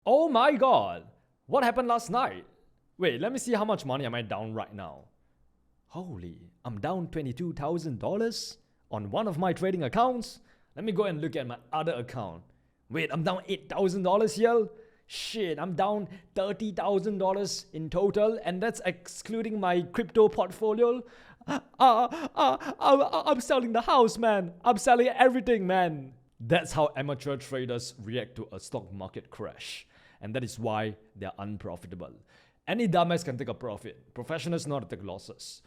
Oh my god, what happened last night? Wait, let me see how much money am I down right now. Holy, I'm down $22,000 on one of my trading accounts. Let me go and look at my other account. Wait, I'm down $8,000 here? Shit, I'm down $30,000 in total, and that's excluding my crypto portfolio. I'm selling the house, man. I'm selling everything, man. That's how amateur traders react to a stock market crash. And that is why they're unprofitable. Any dumbass can take a profit. Professionals know how to take losses.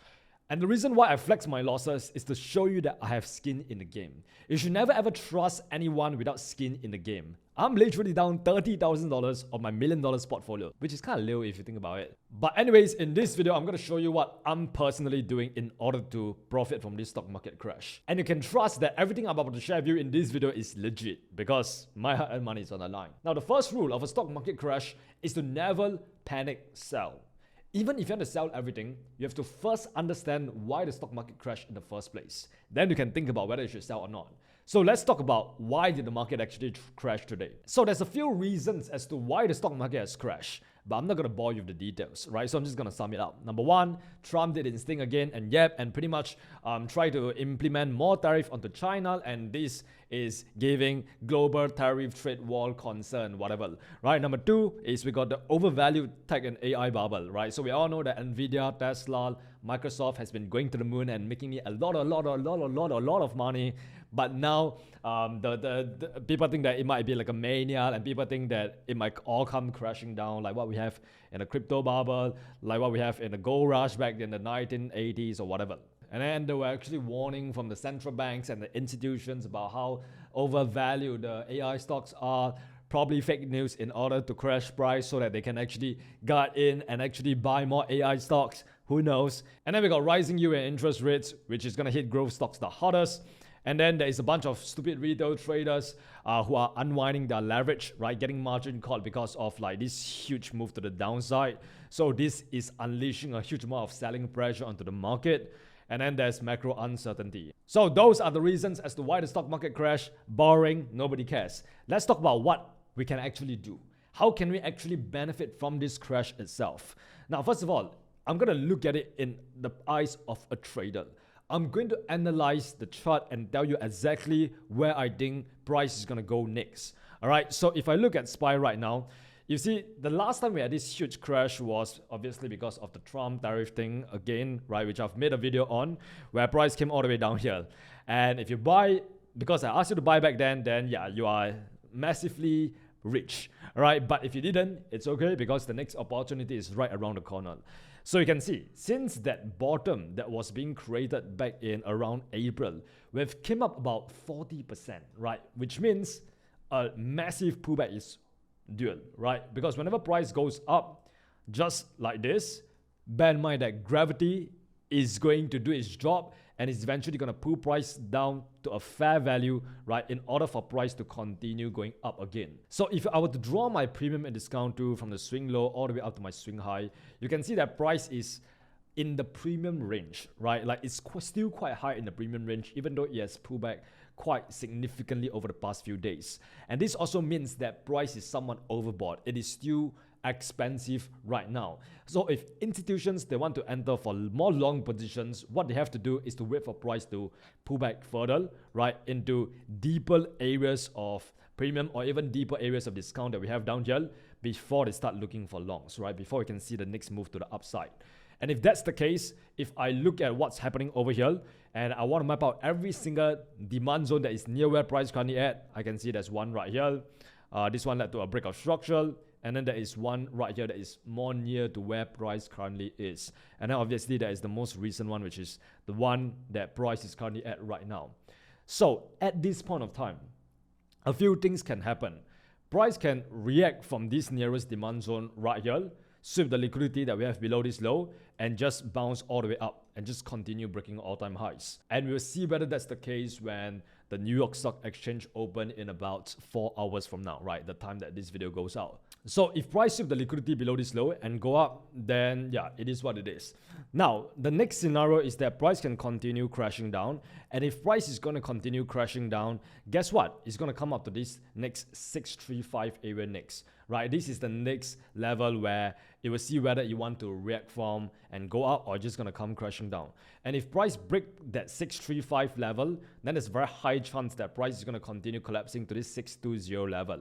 And the reason why I flex my losses is to show you that I have skin in the game. You should never ever trust anyone without skin in the game. I'm literally down $30,000 of my $1 million portfolio, which is kind of low if you think about it. But anyways, in this video, I'm going to show you what I'm personally doing in order to profit from this stock market crash. And you can trust that everything I'm about to share with you in this video is legit because my hard-earned money is on the line. Now, the first rule of a stock market crash is to never panic sell. Even if you want to sell everything, you have to first understand why the stock market crashed in the first place. Then you can think about whether you should sell or not. So let's talk about why did the market actually crash today. So there's a few reasons as to why the stock market has crashed, but I'm not going to bore you with the details, right? So I'm just going to sum it up. Number one, Trump did his thing again and pretty much try to implement more tariff onto China, and this is giving global tariff trade war concern, whatever, right? Number two is we got the overvalued tech and AI bubble, right? So we all know that Nvidia, Tesla, Microsoft has been going to the moon and making me a lot of money. But now the people think that it might be like a mania, and people think that it might all come crashing down, like what we have in the crypto bubble, like what we have in the gold rush back in the 1980s or whatever. And then they were actually warning from the central banks and the institutions about how overvalued the AI stocks are, probably fake news in order to crash price so that they can actually gut in and actually buy more AI stocks. Who knows? And then we got rising US interest rates, which is going to hit growth stocks the hardest. And then there is a bunch of stupid retail traders who are unwinding their leverage, right? Getting margin called because of like this huge move to the downside. So this is unleashing a huge amount of selling pressure onto the market. And then there's macro uncertainty. So those are the reasons as to why the stock market crashed. Boring, nobody cares. Let's talk about what we can actually do. How can we actually benefit from this crash itself? Now, first of all, I'm going to look at it in the eyes of a trader. I'm going to analyze the chart and tell you exactly where I think price is going to go next. All right, so if I look at SPY right now, you see the last time we had this huge crash was obviously because of the Trump tariff thing again, right, which I've made a video on, where price came all the way down here. And if you buy, because I asked you to buy back then yeah, you are massively rich. All right, but if you didn't, it's okay because the next opportunity is right around the corner. So you can see, since that bottom that was being created back in around April, we've came up about 40%, right? Which means a massive pullback is due, right? Because whenever price goes up, just like this, bear in mind that gravity is going to do its job and it's eventually going to pull price down to a fair value, right, in order for price to continue going up again. So if I were to draw my premium and discount to from the swing low all the way up to my swing high, you can see that price is in the premium range, right? Like it's still quite high in the premium range, even though it has pulled back quite significantly over the past few days. And this also means that price is somewhat overbought. It is still expensive right now. So if institutions, they want to enter for more long positions, what they have to do is to wait for price to pull back further, right, into deeper areas of premium or even deeper areas of discount that we have down here before they start looking for longs, right, before we can see the next move to the upside. And if that's the case, if I look at what's happening over here and I want to map out every single demand zone that is near where price currently at, I can see there's one right here. This one led to a break of structural. And then there is one right here that is more near to where price currently is. And then obviously there is the most recent one, which is the one that price is currently at right now. So at this point of time, a few things can happen. Price can react from this nearest demand zone right here, sweep the liquidity that we have below this low, and just bounce all the way up and just continue breaking all-time highs. And we'll see whether that's the case when the New York Stock Exchange open in about 4 hours from now, right? The time that this video goes out. So if price sweep the liquidity below this low and go up, then yeah, it is what it is. Now, the next scenario is that price can continue crashing down. And if price is going to continue crashing down, guess what? It's going to come up to this next 635 area next. right? This is the next level where it will see whether you want to react from and go up or just going to come crashing down. And if price break that 635 level, then there's a very high chance that price is going to continue collapsing to this 620 level.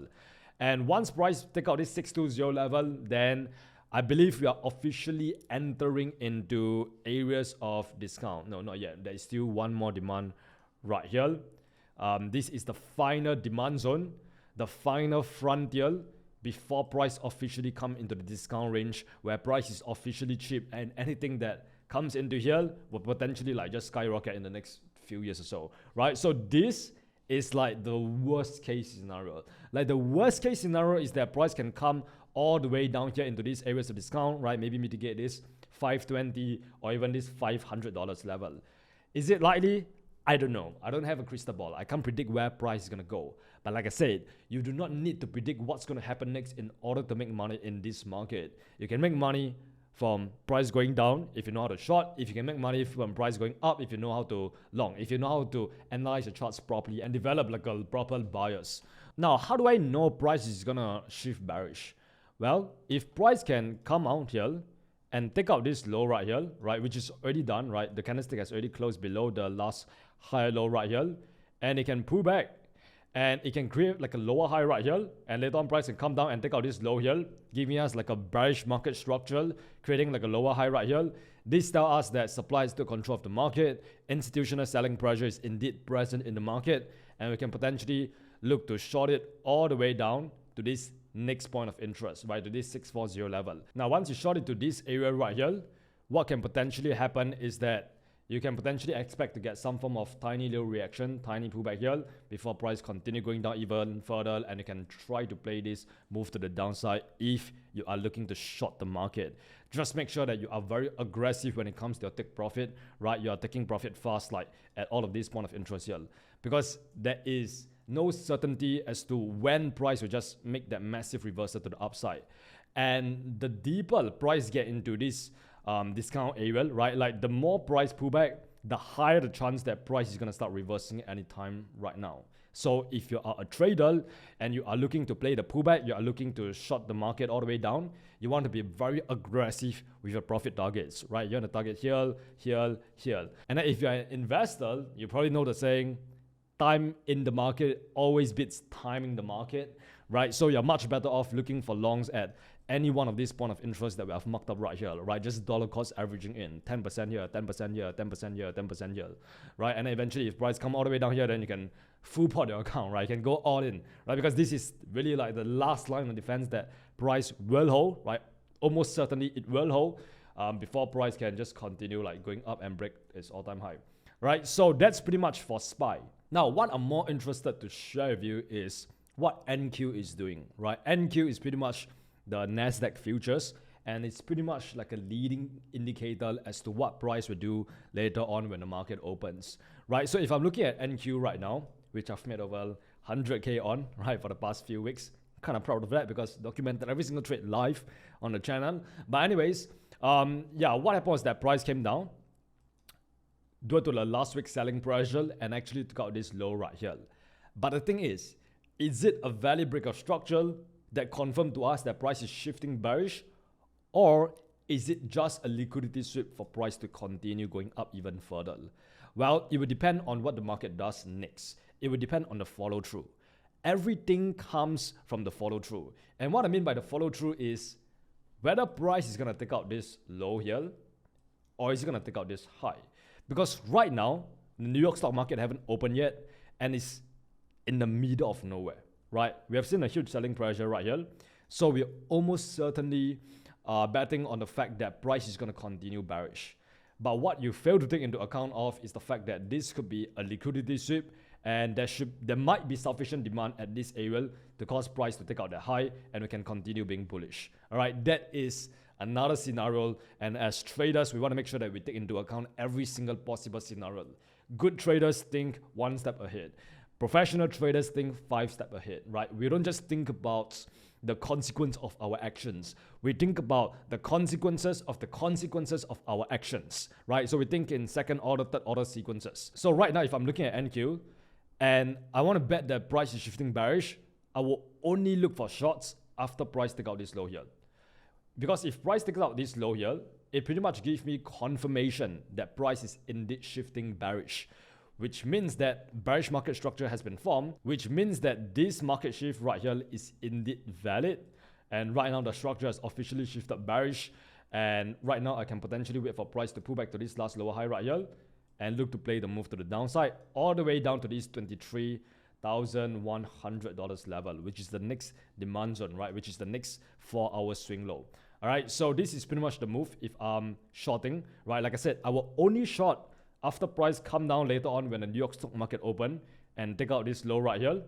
And once price take out this 620 level, then I believe we are officially entering into areas of discount. No, not yet. There is still one more demand right here. This is the final demand zone, the final frontier before price officially come into the discount range where price is officially cheap, and anything that comes into here will potentially like just skyrocket in the next few years or so, right? So this is like the worst case scenario. Like the worst case scenario is that price can come all the way down here into these areas of discount, right? Maybe mitigate this 520 or even this $500 level. Is it likely? I don't know. I don't have a crystal ball. I can't predict where price is going to go. But like I said, you do not need to predict what's going to happen next in order to make money in this market. You can make money from price going down if you know how to short. If you can make money from price going up if you know how to long. If you know how to analyze the charts properly and develop like a proper bias. Now, how do I know price is going to shift bearish? Well, if price can come out here and take out this low right here, right, which is already done, right? The candlestick has already closed below the last higher low right here, and it can pull back and it can create like a lower high right here, and later on price can come down and take out this low here, giving us like a bearish market structure, creating like a lower high right here. This tells us that supply is still control of the market, institutional selling pressure is indeed present in the market, and we can potentially look to short it all the way down to this next point of interest, right, to this 640 level. Now, once you short it to this area right here, what can potentially happen is that you can potentially expect to get some form of tiny little reaction, tiny pullback here before price continue going down even further, and you can try to play this move to the downside if you are looking to short the market. Just make sure that you are very aggressive when it comes to your take profit, right? You are taking profit fast, like at all of these point of interest here, because there is no certainty as to when price will just make that massive reversal to the upside. And the deeper price get into this discount area, right, like the more price pullback, the higher the chance that price is going to start reversing anytime right now. So if you are a trader and you are looking to play the pullback, you are looking to short the market all the way down, you want to be very aggressive with your profit targets, right? You want to target here, here, here. And then if you're an investor, you probably know the saying, time in the market always beats timing the market, right? So you're much better off looking for longs at any one of these point of interest that we have marked up right here, right? Just dollar cost averaging in 10% here, 10% here, 10% here, 10% here, right? And then eventually if price come all the way down here, then you can full pot your account, right? You can go all in, right? Because this is really like the last line of defense that price will hold, right? Almost certainly it will hold before price can just continue like going up and break its all-time high, right? So that's pretty much for SPY. Now, what I'm more interested to share with you is what NQ is doing, right? NQ is pretty much the NASDAQ futures, and it's pretty much like a leading indicator as to what price will do later on when the market opens, right? So if I'm looking at NQ right now, which I've made over 100K on, right, for the past few weeks, kind of proud of that because documented every single trade live on the channel. But anyways, yeah, what happened was that price came down due to the last week's selling pressure and actually took out this low right here. But the thing is it a valid break of structure that confirmed to us that price is shifting bearish, or is it just a liquidity sweep for price to continue going up even further? Well, it will depend on what the market does next. It will depend on the follow through. Everything comes from the follow through. And what I mean by the follow through is whether price is going to take out this low here or is it going to take out this high. Because right now, the New York stock market haven't opened yet and it's in the middle of nowhere. Right, we have seen a huge selling pressure right here. So we're almost certainly betting on the fact that price is going to continue bearish. But what you fail to take into account of is the fact that this could be a liquidity sweep, and there might be sufficient demand at this area to cause price to take out the high, and we can continue being bullish. All right, that is another scenario. And as traders, we want to make sure that we take into account every single possible scenario. Good traders think one step ahead. Professional traders think 5 steps ahead, right? We don't just think about the consequence of our actions. We think about the consequences of our actions, right? So we think in second order, third order sequences. So right now, if I'm looking at NQ and I want to bet that price is shifting bearish, I will only look for shorts after price take out this low here. Because if price takes out this low here, it pretty much gives me confirmation that price is indeed shifting bearish, which means that bearish market structure has been formed, which means that this market shift right here is indeed valid. And right now the structure has officially shifted bearish. And right now I can potentially wait for price to pull back to this last lower high right here and look to play the move to the downside all the way down to this $23,100 level, which is the next demand zone, right? Which is the next 4-hour swing low. All right, so this is pretty much the move if I'm shorting, right? Like I said, I will only short after price come down later on when the New York stock market open and take out this low right here.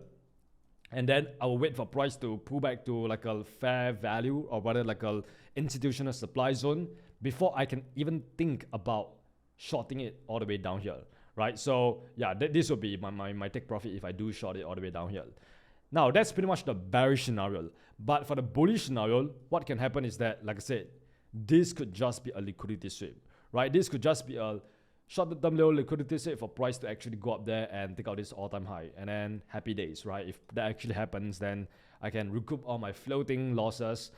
And then I will wait for price to pull back to like a fair value, or rather like a institutional supply zone, before I can even think about shorting it all the way down here, right? So yeah, this will be my take profit if I do short it all the way down here. Now that's pretty much the bearish scenario. But for the bullish scenario, what can happen is that, like I said, this could just be a liquidity sweep, right? This could just be a short-term low liquidity sweep for price to actually go up there and take out this all-time high, and then happy days, right? If that actually happens, then I can recoup all my floating losses.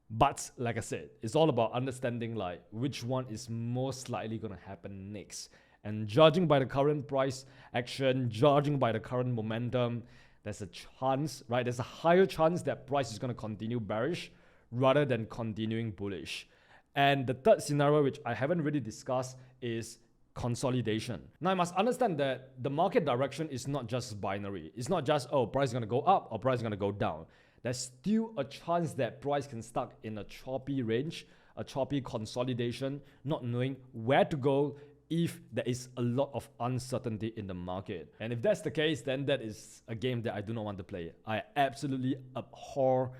But like I said, it's all about understanding like which one is most likely going to happen next. And judging by the current price action, judging by the current momentum, there's a chance, right? There's a higher chance that price is going to continue bearish rather than continuing bullish. And the third scenario, which I haven't really discussed, is consolidation. Now, I must understand that the market direction is not just binary. It's not just, oh, price is going to go up or price is going to go down. There's still a chance that price can stuck in a choppy range, a choppy consolidation, not knowing where to go if there is a lot of uncertainty in the market. And if that's the case, then that is a game that I do not want to play. I absolutely abhor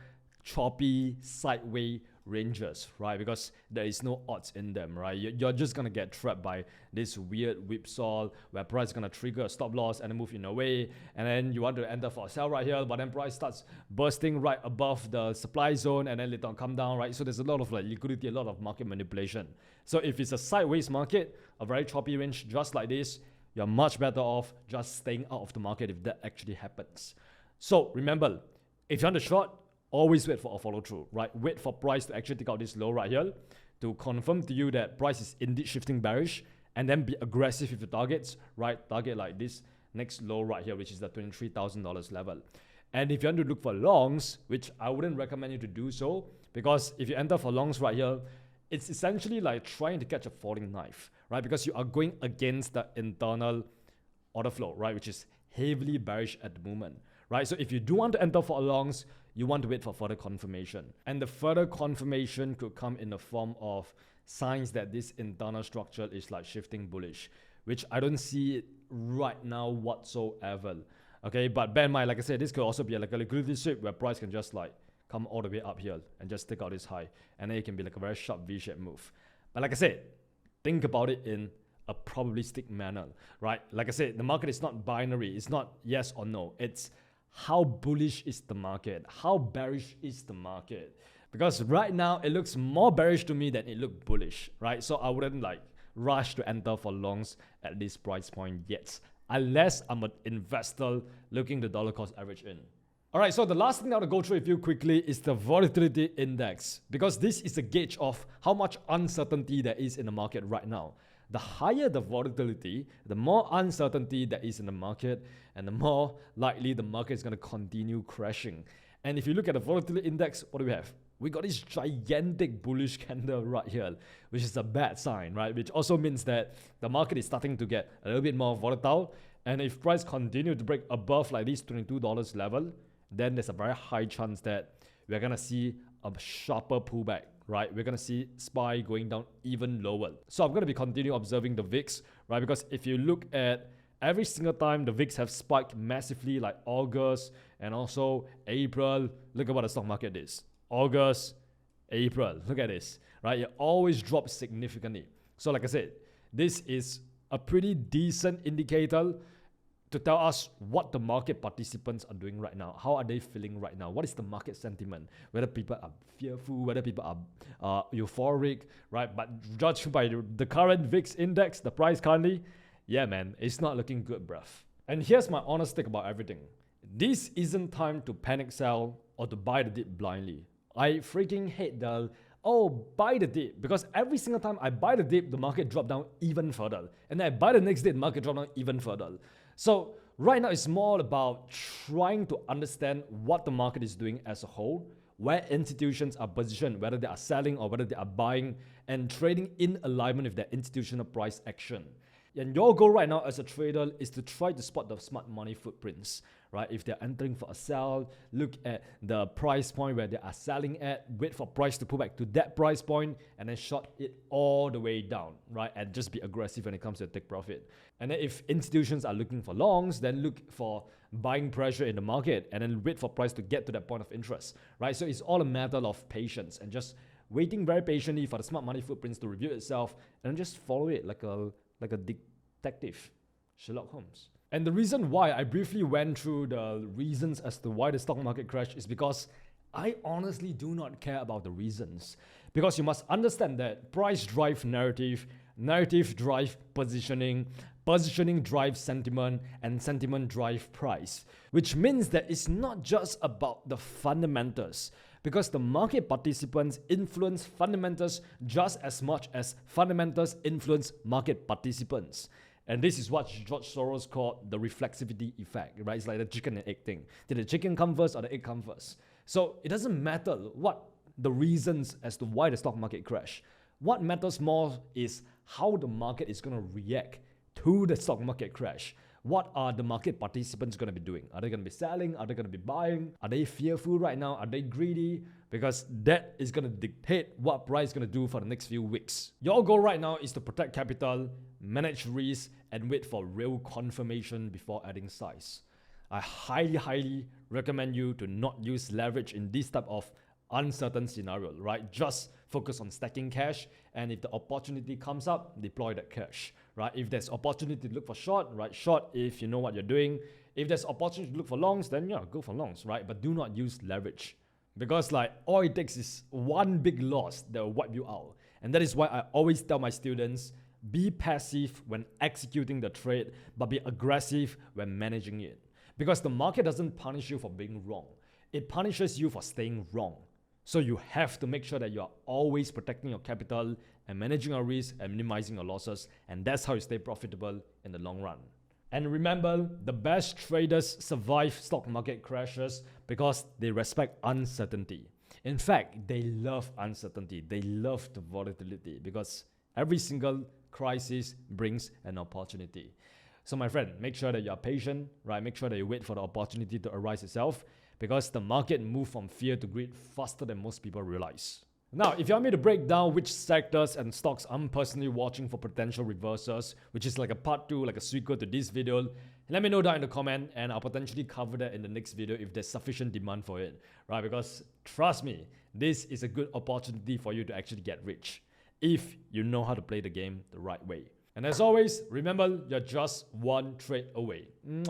choppy sideways ranges, right? Because there is no odds in them, right? You're just gonna get trapped by this weird whipsaw where price is gonna trigger a stop loss and move in a way, and then you want to enter for a sell right here, but then price starts bursting right above the supply zone and then later on come down, right? So there's a lot of like liquidity, a lot of market manipulation. So if it's a sideways market, a very choppy range just like this, you're much better off just staying out of the market if that actually happens. So remember, if you want to short, always wait for a follow through, right? Wait for price to actually take out this low right here to confirm to you that price is indeed shifting bearish, and then be aggressive with the targets, right? Target like this next low right here, which is the $23,000 level. And if you want to look for longs, which I wouldn't recommend you to do so, because if you enter for longs right here, it's essentially like trying to catch a falling knife, right? Because you are going against the internal order flow, right? Which is heavily bearish at the moment, right? So if you do want to enter for longs, you want to wait for further confirmation. And the further confirmation could come in the form of signs that this internal structure is like shifting bullish, which I don't see it right now whatsoever. Okay, but bear in mind, like I said, this could also be like a liquidity sweep where price can just like come all the way up here and just take out this high, and then it can be like a very sharp V-shaped move. But like I said, think about it in a probabilistic manner, right? Like I said, the market is not binary. It's not yes or no. It's how bullish is the market? How bearish is the market? Because right now it looks more bearish to me than it looked bullish, right? So I wouldn't like rush to enter for longs at this price point yet, unless I'm an investor looking the dollar cost average in. All right, so the last thing I want to go through with you quickly is the volatility index, because this is a gauge of how much uncertainty there is in the market right now. The higher the volatility, the more uncertainty there is in the market, and the more likely the market is going to continue crashing. And if you look at the volatility index, what do we have? We got this gigantic bullish candle right here, which is a bad sign, right? Which also means that the market is starting to get a little bit more volatile. And if price continue to break above like this $22 level, then there's a very high chance that we're going to see a sharper pullback, right? We're going to see SPY going down even lower. So I'm going to be continue observing the VIX, right? Because if you look at every single time the VIX have spiked massively, like August and also April, look at what the stock market is. August, April, look at this, right? It always drops significantly. So like I said, this is a pretty decent indicator to tell us what the market participants are doing right now. How are they feeling right now? What is the market sentiment? Whether people are fearful, whether people are euphoric, right? But judged by the current VIX index, the price currently, yeah, man, it's not looking good, bruv. And here's my honest take about everything. This isn't time to panic sell or to buy the dip blindly. I freaking hate the buy the dip, because every single time I buy the dip, the market drop down even further. And then I buy the next dip, the market drop down even further. So right now it's more about trying to understand what the market is doing as a whole, where institutions are positioned, whether they are selling or whether they are buying, and trading in alignment with their institutional price action. And your goal right now as a trader is to try to spot the smart money footprints, right? If they're entering for a sell, look at the price point where they are selling at, wait for price to pull back to that price point, and then short it all the way down, right? And just be aggressive when it comes to take profit. And then if institutions are looking for longs, then look for buying pressure in the market, and then wait for price to get to that point of interest, right? So it's all a matter of patience and just waiting very patiently for the smart money footprints to reveal itself, and just follow it like a detective, Sherlock Holmes. And the reason why I briefly went through the reasons as to why the stock market crashed is because I honestly do not care about the reasons. Because you must understand that price drive narrative, narrative drive positioning, positioning drives sentiment, and sentiment drive price. Which means that it's not just about the fundamentals, because the market participants influence fundamentals just as much as fundamentals influence market participants. And this is what George Soros called the reflexivity effect, right? It's like the chicken and egg thing. Did the chicken come first or the egg come first? So it doesn't matter what the reasons as to why the stock market crashed. What matters more is how the market is going to react to the stock market crash. What are the market participants going to be doing? Are they going to be selling? Are they going to be buying? Are they fearful right now? Are they greedy? Because that is going to dictate what price is going to do for the next few weeks. Your goal right now is to protect capital, manage risk, and wait for real confirmation before adding size. I highly recommend you to not use leverage in this type of uncertain scenario, right? Just focus on stacking cash, and if the opportunity comes up, deploy that cash, right? If there's opportunity to look for short, right? Short if you know what you're doing. If there's opportunity to look for longs, then yeah, go for longs, right? But do not use leverage, because like all it takes is one big loss that will wipe you out. And that is why I always tell my students, be passive when executing the trade, but be aggressive when managing it. Because the market doesn't punish you for being wrong. It punishes you for staying wrong. So you have to make sure that you are always protecting your capital and managing your risk and minimizing your losses. And that's how you stay profitable in the long run. And remember, the best traders survive stock market crashes because they respect uncertainty. In fact, they love uncertainty. They love the volatility, because every single crisis brings an opportunity. So my friend, make sure that you are patient, right? Make sure that you wait for the opportunity to arise itself, because the market moves from fear to greed faster than most people realize. Now, if you want me to break down which sectors and stocks I'm personally watching for potential reversals, which is like a part 2, like a sequel to this video, let me know down in the comment, and I'll potentially cover that in the next video if there's sufficient demand for it, right? Because trust me, this is a good opportunity for you to actually get rich if you know how to play the game the right way. And as always, remember, you're just one trade away.